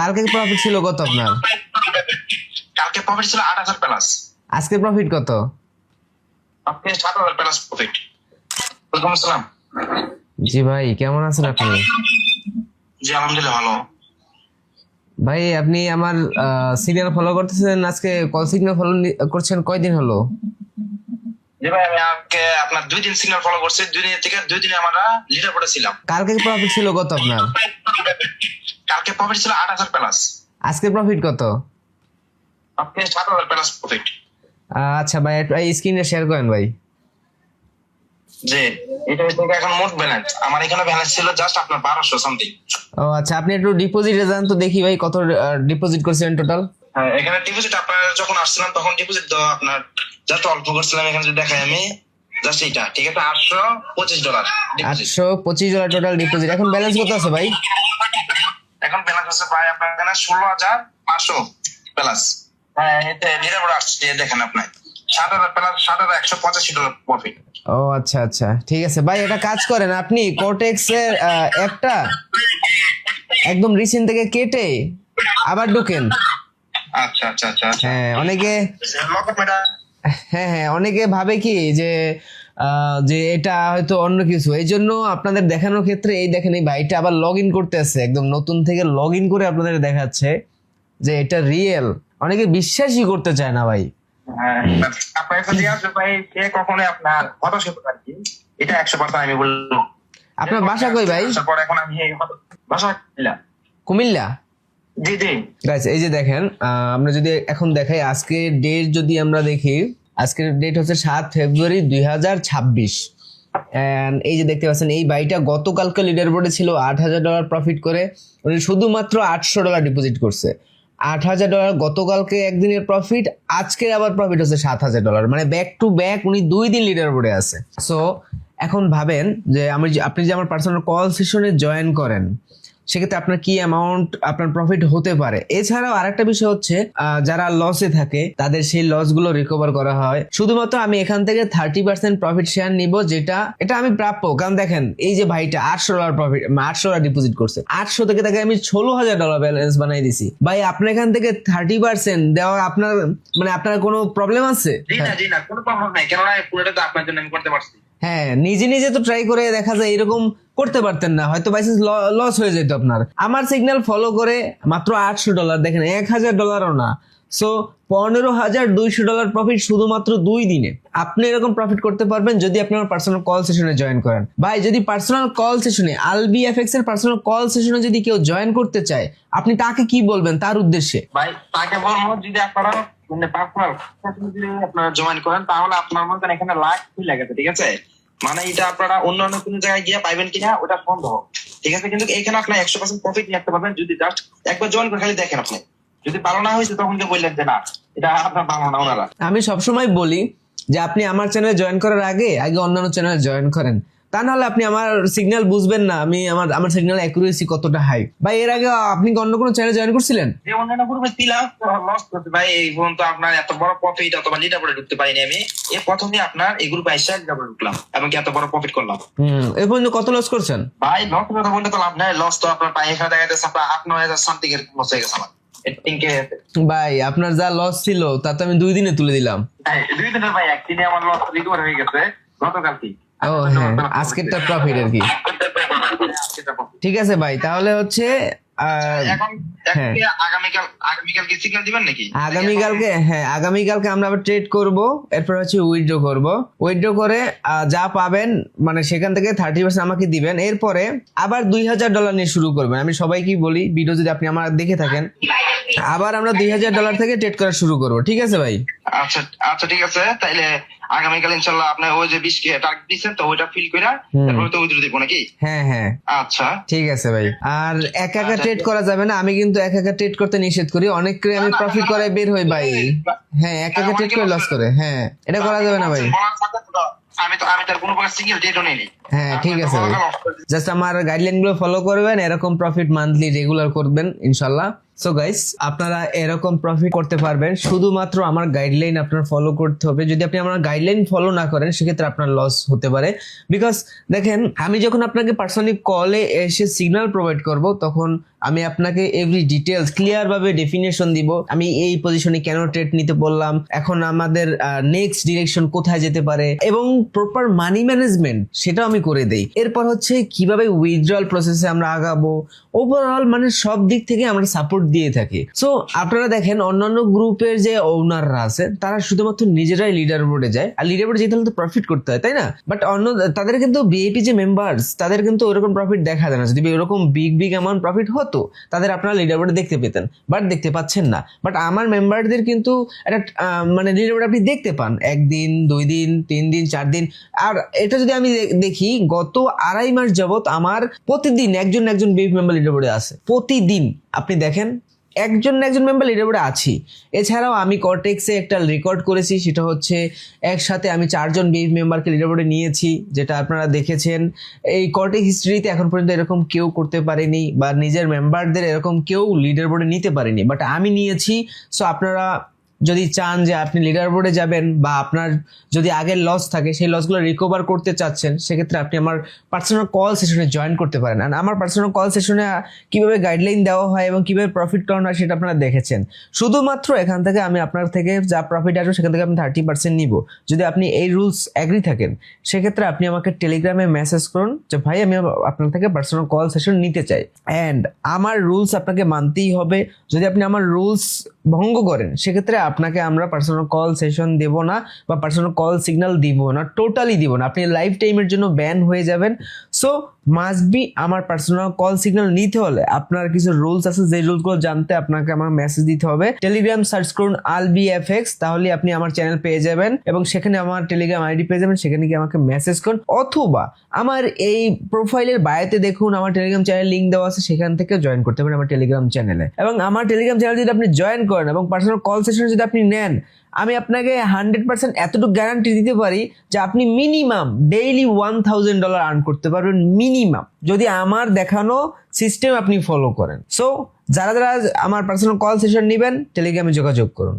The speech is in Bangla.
কালকে প্রফিট ছিল কত আপনার? কালকে প্রফিট ছিল 8,000 প্লাস। আজকে প্রফিট কত? আজকে 7,000 প্লাস প্রফিট। ওয়ালাইকুম আসসালাম। জি ভাই, কেমন আছেন আপনি? জি আলহামদুলিল্লাহ ভালো। ভাই আপনি আমার সিগন্যাল ফলো করতেছেন, আজকে কল সিগন্যাল ফলো করছেন কয়দিন হলো? জি ভাই আমি আজকে আপনার 2 দিন সিগন্যাল ফলো করছি। 2 দিন থেকে 2 দিনে আমরা লিডার বোর্ডে ছিলাম। কালকে প্রফিট ছিল কত আপনার? কালকে প্রফিট ছিল 8,000 প্লাস। আজকে প্রফিট কত? আজকে 7,000 প্লাস প্রফিট। আচ্ছা ভাই, এই স্ক্রিনে শেয়ার করেন ভাই। জি এটা হচ্ছে এখন মোট ব্যালেন্স। আমার এখানে ব্যালেন্স ছিল জাস্ট আপনার 1200 সামথিং। ও আচ্ছা, আপনি একটু ডিপোজিটে যান তো দেখি ভাই কত ডিপোজিট করছেন টোটাল। হ্যাঁ এখানে ডিপোজিট আপনার যখন আসছিলাম তখন ডিপোজিট দেওয়া আপনার জাস্ট অল্প করছিলাম। এখানে যদি দেখাই আমি জাস্ট এটা ঠিক আছে $825 $825 টোটাল ডিপোজিট। এখন ব্যালেন্স কত আছে ভাই? এখন ব্যালেন্স আছে ভাই আপনার এখানে 16,500 প্লাস। হ্যাঁ এতে লিডার বোর্ড আসছে দেখেন আপনি 7,000 প্লাস $7,185 প্রফিট। ও আচ্ছা আচ্ছা, ঠিক আছে ভাই, এটা কাজ করেন আপনি কোটেক্স এর অ্যাপটা একদম রিসেন্ট থেকে কেটে আবার ঢোকেন। আচ্ছা আচ্ছা আচ্ছা হ্যাঁ অনেকে হ্যাঁ অনেকে ভাবে কি যে যে এটা হয়তো অন্য কিছু, এই জন্য আপনাদের দেখানোর ক্ষেত্রে এই দেখেন এই ভাইটা আবার লগ ইন করতে আছে, একদম নতুন থেকে লগ ইন করে আপনাদের দেখাচ্ছে যে এটা রিয়েল। অনেকে বিশ্বাসই করতে চায় না ভাই। হ্যাঁ আপনার কাছে আসবে ভাই সে কখনোই আপনার হতাশ হতে পারে কি এটা 100% আমি বলবো। আপনার বাসা কই ভাই? তারপর এখন আমি বাসা কুমিল্লা। জি জি গাইস এই যে দেখেন, আমরা যদি এখন দেখাই আজকের ডেট, যদি আমরা দেখি আজকের ডেট হচ্ছে 7 ফেব্রুয়ারি 2026। এন্ড এই যে দেখতে পাচ্ছেন এই বাইটা গতকালকে লিডার বোর্ডে ছিল $8,000 প্রফিট করে, উনি শুধুমাত্র $800 ডিপোজিট করছে। $8,000 গতকালকে একদিনের প্রফিট, আজকের আবার প্রফিট হচ্ছে $7,000, মানে ব্যাক টু ব্যাক উনি 2 দিন লিডার বোর্ডে আছে। সো এখন ভাবেন যে আপনি যে আমার পার্সোনাল কল সেশনে জয়েন করেন সেক্ষেত্রে আপনার কি অ্যামাউন্ট আপনার প্রফিট হতে পারে। এছাড়াও আরেকটা বিষয় হচ্ছে যারা লসে থাকে তাদের সেই লস গুলো রিকভার করা হয়। শুধুমাত্র আমি এখান থেকে 30% প্রফিট শেয়ার নিব, এটা আমি প্রাপ্য। কারণ দেখেন এই যে ভাইটা $800 প্রফিট, $800 ডিপোজিট করছে, 800 থেকে তাকে আমি $16,000 ব্যালেন্স বানাই দিছি। ভাই আপনার এখান থেকে 30% দেওয়া আপনার মানে আপনার কোনো প্রবলেম আছে? জি না কোনো প্রবলেম নাই, কেননা পুরোটা তো আপনার জন্য আমি করতে পারছি। হ্যাঁ নিজে নিজে তো ট্রাই করে দেখা যায় এরকম করতে পারতেন না, হয়তো বাইসেন্স লস হয়ে যেত আপনার। আমার সিগন্যাল ফলো করে মাত্র $800, দেখেন $1,000ও না। সো $15,200 প্রফিট শুধুমাত্র 2 দিনে। আপনি এরকম প্রফিট করতে পারবেন যদি আপনি আমার পার্সোনাল কল সেশনে জয়েন করেন। ভাই যদি পার্সোনাল কল সেশনে আলবি এফএক্স এর পার্সোনাল কল সেশনে যদি কেউ জয়েন করতে চায় আপনি তাকে কি বলবেন তার উদ্দেশ্যে? ভাই তাকে বলবো যদি আপনারা মানে পার্সোনাল যদি আপনারা জয়েন করেন তাহলে আপনার মধ্যে এখানে লাখ খুলে গেছে ঠিক আছে। মানে এটা আপনারা অন্যান্য কোনো জায়গায় গিয়ে পাইবেন কিনা ওটা সন্দেহ ঠিক আছে, কিন্তু এখানে আপনার 100% প্রফিট নিয়ে আসতে পারবেন যদি জাস্ট একবার জয়েন করে খালি দেখেন। আপনি যদি ভালো না হয়েছে তখন বললেন যে না এটা আপনার ভালো না। ওনারা আমি সবসময় বলি যে আপনি আমার চ্যানেলে জয়েন করার আগে অন্যান্য চ্যানেলে জয়েন করেন, তা নাহলে আপনি আমার সিগন্যাল বুঝবেন না, আমার সিগন্যাল অ্যাকুরেসি কতটা হাই। ভাই এর আগে আপনি কি অন্য কোনো চ্যানেলে জয়েন করছিলেন? যে অন্যান্য গ্রুপে ছিলাম লস করতে ভাই এই পর্যন্ত আপনার এত বড় প্রফিট অথবা লিডার বোর্ডে ঢুকতে পারিনি আমি। এই প্রথমে আপনার এই গ্রুপে এসে ঢুকলাম এবং এত বড় প্রফিট করলাম। এর পর্যন্ত কত লস করছেন? ভাই লস কথা বলতে তো লাভ নাই, লস তো আপনার পাই এখানে দেখা যাচ্ছে আপনার 8-9 হাজার সামথিং এর লস হয়ে গেছে আমার। ভাই আপনার যা লস ছিল তা তো আমি 2 দিনে তুলে দিলাম। 2 দিনে ভাই একদিনে আমার লস রিকভার হয়ে গেছে গতকালকে। ও হ্যাঁ, আজকেরটা প্রফিট আর কি। ঠিক আছে ভাই, তাহলে হচ্ছে আগামীকালকে সিগন্যাল দিবেন নাকি? আগামীকালকে আমরা আবার ট্রেড করব, এরপর হচ্ছে উইথড্র করব। উইথড্র করে যা পাবেন মানে সেখান থেকে 30% আমাকে দিবেন। এরপরে আবার $2,000 নিয়ে শুরু করবেন। আমি সবাইকে বলি ভিডিও যদি আপনি আমার দেখে থাকেন, আবার আমরা $2,000 থেকে ট্রেড করা শুরু করব। ঠিক আছে ভাই? আচ্ছা আচ্ছা ঠিক আছে, তাইলে আগামীকাল ইনশাআল্লাহ আপনি ওই যে 20 কে টার্গেট দিয়েছেন তো ওইটা ফিল কইরা তারপরে তো উইথড্র দিব নাকি? হ্যাঁ আচ্ছা ঠিক আছে ভাই। আর একা ট্রেড করা যাবে না, আমি কিন্তু একা ট্রেড করতে নিষেধ করি। অনেককে আমি প্রফিট করে বের হই ভাই। হ্যাঁ একা ট্রেড করে লস করে, হ্যাঁ এটা করা যাবে না ভাই। আমি তার কোনো প্রকার সিঙ্গেল ডেটও নেইনি। হ্যাঁ ঠিক আছে ভাই, জাস্ট আমার গাইডলাইন গুলো ফলো করবেন, এরকম প্রফিট মান্থলি রেগুলার করবেন ইনশাআল্লাহ। সো গাইস, আপনারা এরকম প্রফিট করতে পারবেন, শুধুমাত্র আমার গাইডলাইন আপনার ফলো করতে হবে। যদি আপনি আমার গাইডলাইন ফলো না করেন সেক্ষেত্রে আপনার লস হতে পারে। বিকজ দেখেন, আমি যখন আপনাকে পার্সোনালি কলে এসে সিগন্যাল প্রোভাইড করব, তখন আমি আপনাকে এভরি ডিটেলস ক্লিয়ার ভাবে ডেফিনেশন দিব। আমি এই পজিশনে কেন ট্রেড নিতে বললাম, এখন আমাদের নেক্সট ডিরেকশন কোথায় যেতে পারে, এবং প্রপার মানি ম্যানেজমেন্ট সেটাও আমি করে দেই। এরপর হচ্ছে কিভাবে উইথড্রয়াল প্রসেসে আমরা আগাবো, ওভারঅল মানে সব দিক থেকে আমরা সাপোর্ট দিয়ে থাকি। সো আপনারা দেখেন, অন্যান্য গ্রুপের যে ওনাররা আছে তারা শুধুমাত্র নিজেরাই লিডার বোর্ডে যায়, আর লিডার বোর্ডে যেতে হলে তো প্রফিট করতে হয়, তাই না? বাট অন্য তাদের কিন্তু বিএপি যে মেম্বার্স, তাদের কিন্তু ওরকম প্রফিট দেখা যায় না। যদি ওরকম বিগ অ্যামাউন্ট প্রফিট হতো, তাদের আপনারা লিডার বোর্ডে দেখতে পেতেন, বাট দেখতে পাচ্ছেন না। বাট আমার মেম্বারদের কিন্তু একটা মানে লিডার বোর্ড আপনি দেখতে পান 1 দিন 2 দিন 3 দিন 4 দিন। আর এটা যদি আমি দেখি, গত 2.5 মাস যাবত আমার প্রতিদিন একজন বিএপি মেম্বার লিডার বোর্ডে আছে। প্রতিদিন আপনি দেখেন একজন মেম্বার লিডার বোর্ডে আছি। এছাড়াও আমি কর্টেক্সে একটা রেকর্ড করেছি, সেটা হচ্ছে একসাথে আমি 4 জন বিএপি মেম্বারকে লিডার বোর্ডে নিয়েছি, যেটা আপনারা দেখেছেন। এই কর্টেক্স হিস্ট্রিতে এখন পর্যন্ত এরকম কেউ করতে পারেনি, বা নিজের মেম্বারদের এরকম কেউ লিডার বোর্ডে নিতে পারেনি, বাট আমি নিয়েছি। সো আপনারা যদি চান যে আপনি লিডার বোর্ডে যাবেন, বা আপনার যদি আগের লস থাকে সেই লসগুলো রিকভার করতে চাচ্ছেন, সেক্ষেত্রে আপনি আমার পার্সোনাল কল সেশনে জয়েন করতে পারেন। আর আমার পার্সোনাল কল সেশনে কিভাবে গাইডলাইন দেওয়া হয় এবং কিভাবে প্রফিট করানো হয় সেটা আপনারা দেখেছেন। শুধুমাত্র এখান থেকে আমি আপনার থেকে যা প্রফিট আসবে সেখান থেকে আমি 30% নিব। যদি আপনি এই রুলস অ্যাগ্রি থাকেন, সেক্ষেত্রে আপনি আমাকে টেলিগ্রামে মেসেজ করুন যে ভাই, আমি আপনার থেকে পার্সোনাল কল সেশন নিতে চাই, অ্যান্ড আমার রুলস আপনাকে মানতেই হবে। যদি আপনি আমার রুলস ভঙ্গ করেন, সেক্ষেত্রে আপনাকে আমরা পার্সোনাল কল সেশন দেব না, বা পার্সোনাল কল সিগন্যাল দিব না, টোটালি দিব না। আপনি লাইফ টাইমের জন্য ব্যান হয়ে যাবেন। সো মাস্ট বি আমার পার্সোনাল কল সিগন্যাল নিতে হলে আপনার কিছু রুলস আছে, যে রুলসগুলো জানতে আপনাকে আমার মেসেজ দিতে হবে। টেলিগ্রাম সার্চ করুন AlbiFX, তাহলে আপনি আমার চ্যানেল পেয়ে যাবেন, এবং সেখানে আমার টেলিগ্রাম আইডি পেয়ে যাবেন। সেখানে গিয়ে আমাকে মেসেজ করুন, অথবা আমার এই প্রোফাইলের বায়োতে দেখুন আমার টেলিগ্রাম চ্যানেল লিঙ্ক দেওয়া আছে, সেখান থেকে জয়েন করতে পারেন আমার টেলিগ্রাম চ্যানেলে। এবং আমার টেলিগ্রাম চ্যানেল যদি আপনি জয়েন করেন এবং পার্সোনাল কল সেশন যদি আপনি নেন, আমি আপনাকে 100% এতটুকু গ্যারান্টি দিতে পারি যে আপনি মিনিমাম ডেইলি $1000 আর্ন করতে পারবেন, মিনিমাম, যদি আমার দেখানো সিস্টেম আপনি ফলো করেন। সো যারা আমার পার্সোনাল কল সেশন নেবেন, টেলিগ্রামে যোগাযোগ করুন।